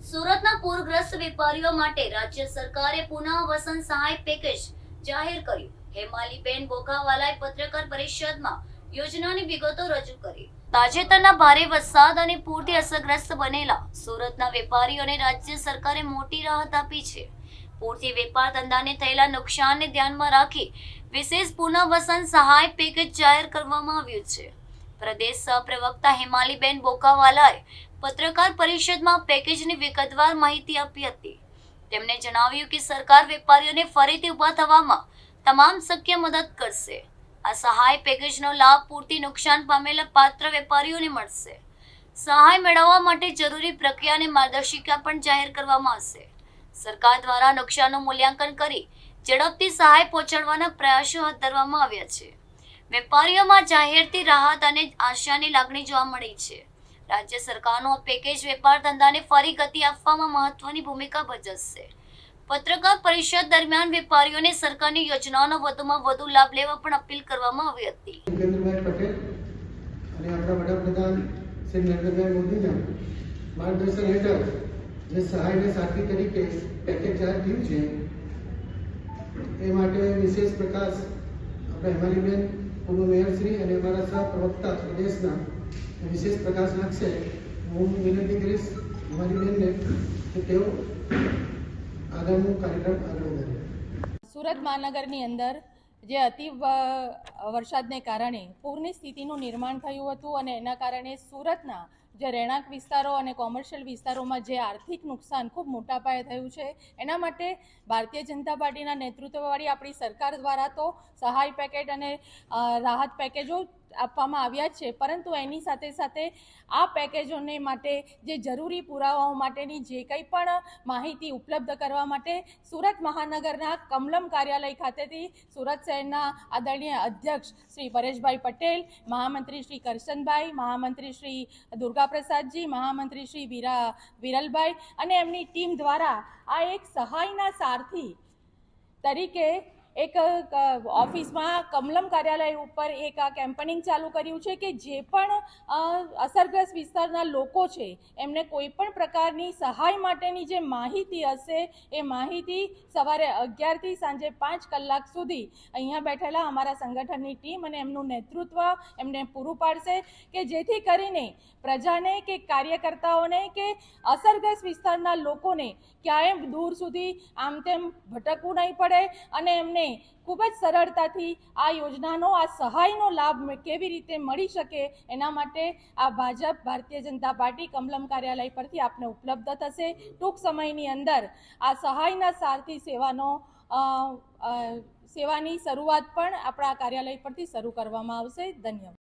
સુરતના પૂરગ્રસ્ત વેપારીઓ માટે રાજ્ય સરકારે પુનઃવસન સહાય પેકેજ જાહેર કર્યું. હેમાલીબેન બોઘાવાલાએ પત્રકાર પરિષદમાં યોજનાની વિગતો રજૂ કરી. તાજેતરના ભારે વરસાદ અને પૂરથી અસરગ્રસ્ત બનેલા સુરતના વેપારીઓને રાજ્ય સરકારે મોટી રાહત આપી છે. પૂરથી વેપાર ધંધાને થયેલા નુકસાનને ધ્યાનમાં રાખી વિશેષ પુનઃવસન સહાય પેકેજ જાહેર કરવામાં આવ્યું છે. પ્રદેશ સહપ્રવક્તા હેમાલીબેન બોઘાવાલાએ પત્રકાર પરિષદમાં પેકેજની વિગતવાર માહિતી આપી હતી. તેમણે જણાવ્યું કે સરકાર વેપારીઓને ફરીથી ઊભા થવામાં તમામ શક્ય મદદ કરશે. આ સહાય પેકેજનો લાભ પૂરથી નુકસાન પામેલા પાત્ર વેપારીઓને મળશે. સહાય મેળવવા માટે જરૂરી પ્રક્રિયા અને માર્ગદર્શિકા પણ જાહેર કરવામાં આવશે. સરકાર દ્વારા નુકસાનનું મૂલ્યાંકન કરી ઝડપથી સહાય પહોંચાડવાના પ્રયાસો હાથ ધરવામાં આવ્યા છે. વેપારીઓમાં જાહેરથી રાહત અને આશાની લાગણી જોવા મળી છે. રાજ્ય સરકારનું આ પેકેજ વેપાર ધંધાને ફરી ગતિ આપવામાં મહત્વની ભૂમિકા ભજવશે. પત્રકાર પરિષદ દરમિયાન વેપારીઓને સરકારની યોજનાઓનો વધુમાં વધુ લાભ લેવા પણ અપીલ કરવામાં આવી હતી. ભૂપેન્દ્રભાઈ પટેલ અને આપણા વડાપ્રધાન શ્રી નરેન્દ્રભાઈ મોદીના માર્ગદર્શન હેઠળ જે સહાયના સાથી તરીકે પેકેજ જાહેર થયું છે એ માટે વિશેષ પ્રકાશ આપણા હેમાલીબેન પૂર્વ મેયરશ્રી અને અમારા સહપ્રવક્તા પ્રદેશના વિશેષ પ્રકાશ નાખશે. હું વિનંતી કરીશ હેમાલીબેનને કે તેઓ આગળનો કાર્યક્રમ આગળ વધારે. સુરત મહાનગરની અંદર જે અતિ વરસાદને કારણે પૂરની સ્થિતિનું નિર્માણ થયું હતું અને એના કારણે સુરતના જે રહેણાંક વિસ્તારો અને કોમર્શિયલ વિસ્તારોમાં જે આર્થિક નુકસાન ખૂબ મોટા પાયે થયું છે, એના માટે ભારતીય જનતા પાર્ટીના નેતૃત્વવાળી આપણી સરકાર દ્વારા તો સહાય પેકેજ અને રાહત પેકેજો આપવામાં આવ્યા છે, પરંતુ એની સાથે સાથે આ પેકેજોને માટે જે જરૂરી પુરાવાઓ માટેની જે કંઈ પણ માહિતી ઉપલબ્ધ કરવા માટે સુરત મહાનગરના કમલમ કાર્યાલય ખાતેથી સુરત શહેરના આદરણીય અધ્યક્ષ શ્રી પરેશભાઈ પટેલ, મહામંત્રી શ્રી કરશનભાઈ, મહામંત્રી શ્રી દુર્ગાપ્રસાદજી, મહામંત્રી શ્રી વિરલભાઈ અને એમની ટીમ દ્વારા આ એક સહાયના સારથી તરીકે એક ઓફિસમાં કમલમ કાર્યાલય ઉપર એક આ કેમ્પેનિંગ ચાલુ કર્યું છે કે જે પણ અસરગ્રસ્ત વિસ્તારના લોકો છે એમને કોઈ પણ પ્રકારની સહાય માટેની જે માહિતી હશે એ માહિતી સવારે 11થી સાંજે 5 કલાક સુધી અહીંયા બેઠેલા અમારા સંગઠનની ટીમ અને એમનું નેતૃત્વ એમને પૂરું પાડશે કે જેથી કરીને પ્રજાને કે કાર્યકર્તાઓને કે અસરગ્રસ્ત વિસ્તારના લોકોને ક્યાંય દૂર સુધી આમ તેમ ભટકવું નહીં પડે અને એમને ખૂબ જ સરળતાથી આ યોજનાનો આ સહાયનો લાભ કેવી રીતે મળી શકે એના માટે આ ભાજપ ભારતીય જનતા પાર્ટી કમલમ કાર્યાલય પરથી આપને ઉપલબ્ધ થશે. ટૂંક સમયની અંદર આ સહાયના સારથી સેવાની શરૂઆત પણ આપણા કાર્યાલય પરથી શરૂ કરવામાં આવશે. ધન્યવાદ.